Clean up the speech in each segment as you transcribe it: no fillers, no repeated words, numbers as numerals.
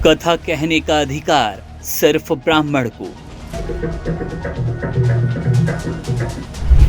कथा कहने का अधिकार सिर्फ ब्राह्मण को।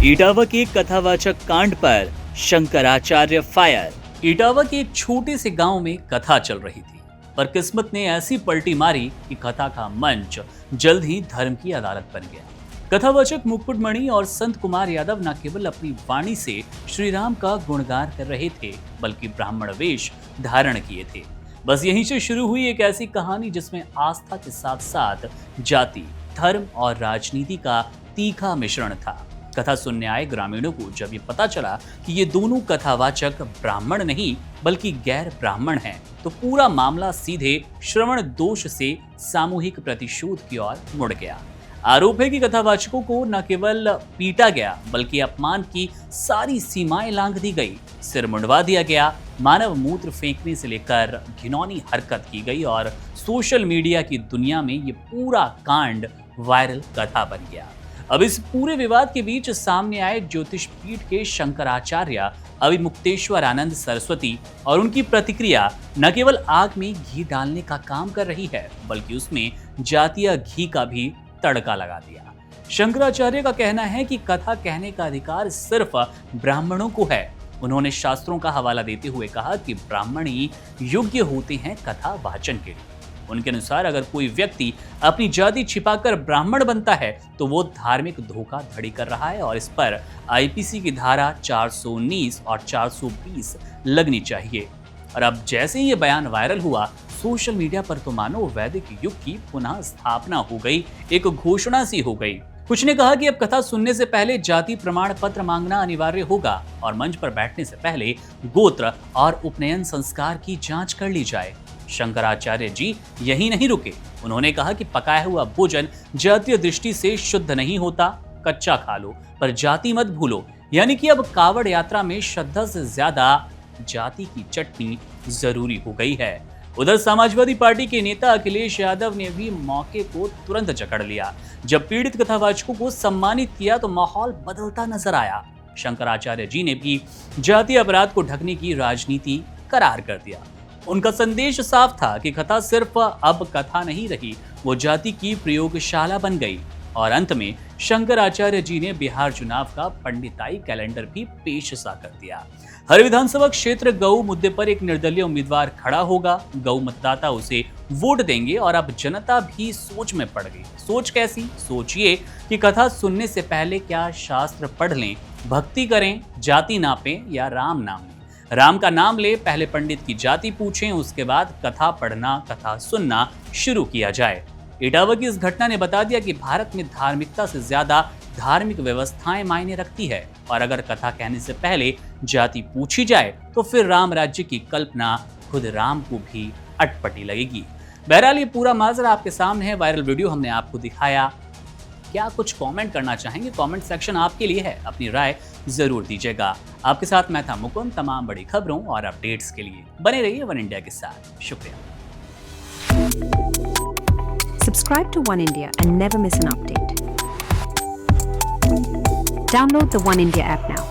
इटावा के कथावाचक कांड पर शंकराचार्य फायर। इटावा के एक छोटे से गांव में कथा चल रही थी, पर किस्मत ने ऐसी पलटी मारी कि कथा का मंच जल्द ही धर्म की अदालत बन गया। कथावाचक मुकुटमणि और संत कुमार यादव न केवल अपनी वाणी से श्री राम का गुणगान कर रहे थे, बल्कि ब्राह्मण वेश धारण किए थे। बस यहीं से शुरू हुई एक ऐसी कहानी जिसमें आस्था के साथ साथ जाति, धर्म और राजनीति का तीखा मिश्रण था। कथा सुनने आए ग्रामीणों को जब ये पता चला कि ये दोनों कथावाचक ब्राह्मण नहीं बल्कि गैर ब्राह्मण हैं, तो पूरा मामला सीधे श्रवण दोष से सामूहिक प्रतिशोध की ओर मुड़ गया। आरोप है कि कथावाचकों को न केवल पीटा गया बल्कि अपमान की सारी सीमाएं लांघ दी गई, सिर मुंडवा दिया गया, मानव मूत्र फेंकने से लेकर घिनौनी हरकत की गई और सोशल मीडिया की दुनिया में ये पूरा कांड वायरल कथा बन गया। अब इस पूरे विवाद के बीच सामने आए ज्योतिष पीठ के शंकराचार्य अविमुक्तेश्वर आनंद सरस्वती और उनकी प्रतिक्रिया न केवल आग में घी डालने का काम कर रही है बल्कि उसमें जातीय घी का भी तड़का लगा दिया। शंकराचार्य का कहना है कि कथा कहने का अधिकार सिर्फ ब्राह्मणों को है। उन्होंने शास्त्रों का हवाला देते हुए कहा कि ब्राह्मण ही योग्य होते हैं कथा वाचन के लिए। उनके अनुसार अगर कोई व्यक्ति अपनी जाति छिपाकर ब्राह्मण बनता है तो वो धार्मिक धोखाधड़ी कर रहा है और इस पर आईपीसी की धारा 419 और 420 लगनी चाहिए। और अब जैसे ही ये बयान वायरल हुआ, सोशल मीडिया पर तो मानो वैदिक युग की पुनः स्थापना हो गई, एक घोषणा सी हो गई। कुछ ने कहा कि अब कथा सुनने से पहले जाति प्रमाण पत्र मांगना अनिवार्य होगा और मंच पर बैठने से पहले गोत्र और उपनयन संस्कार की जांच कर ली जाए। शंकराचार्य जी यही नहीं रुके, उन्होंने कहा कि पकाया हुआ भोजन जातीय दृष्टि से शुद्ध नहीं होता, कच्चा खा लो पर जाति मत भूलो। यानी कि अब कावड़ यात्रा में श्रद्धा से ज्यादा जाति की चटनी जरूरी हो गई है। उधर समाजवादी पार्टी के नेता अखिलेश यादव ने भी मौके को तुरंत जकड़ लिया। जब पीड़ित कथावाचकों को सम्मानित किया तो माहौल बदलता नजर आया। शंकराचार्य जी ने भी जातीय अपराध को ढकने की राजनीति करार कर दिया। उनका संदेश साफ था कि कथा सिर्फ अब कथा नहीं रही, वो जाति की प्रयोगशाला बन गई। और अंत में शंकराचार्य जी ने बिहार चुनाव का पंडिताई कैलेंडर भी पेश सा कर दिया। हर विधानसभा क्षेत्र गौ मुद्दे पर एक निर्दलीय उम्मीदवार खड़ा होगा, गौ मतदाता उसे वोट देंगे और अब जनता भी सोच में पड़ गई। सोच कैसी? सोचिए कि कथा सुनने से पहले क्या शास्त्र पढ़ लें, भक्ति करें, जाति नापें या राम नाम लें। राम का नाम ले, पहले पंडित की जाति पूछें, उसके बाद कथा पढ़ना, कथा सुनना शुरू किया जाए। इटावा की इस घटना ने बता दिया कि भारत में धार्मिकता से ज्यादा धार्मिक व्यवस्थाएं मायने रखती है और अगर कथा कहने से पहले जाति पूछी जाए तो फिर राम राज्य की कल्पना खुद राम को भी अटपटी लगेगी। बहरहाल ये पूरा माजरा आपके सामने है, वायरल वीडियो हमने आपको दिखाया। क्या कुछ कमेंट करना चाहेंगे? कमेंट सेक्शन आपके लिए है, अपनी राय जरूर दीजिएगा। आपके साथ मैं था मुकुंद। तमाम बड़ी खबरों और अपडेट्स के लिए बने रहिए वन इंडिया के साथ। शुक्रिया। Subscribe to One India and never miss an update. Download the One India app now.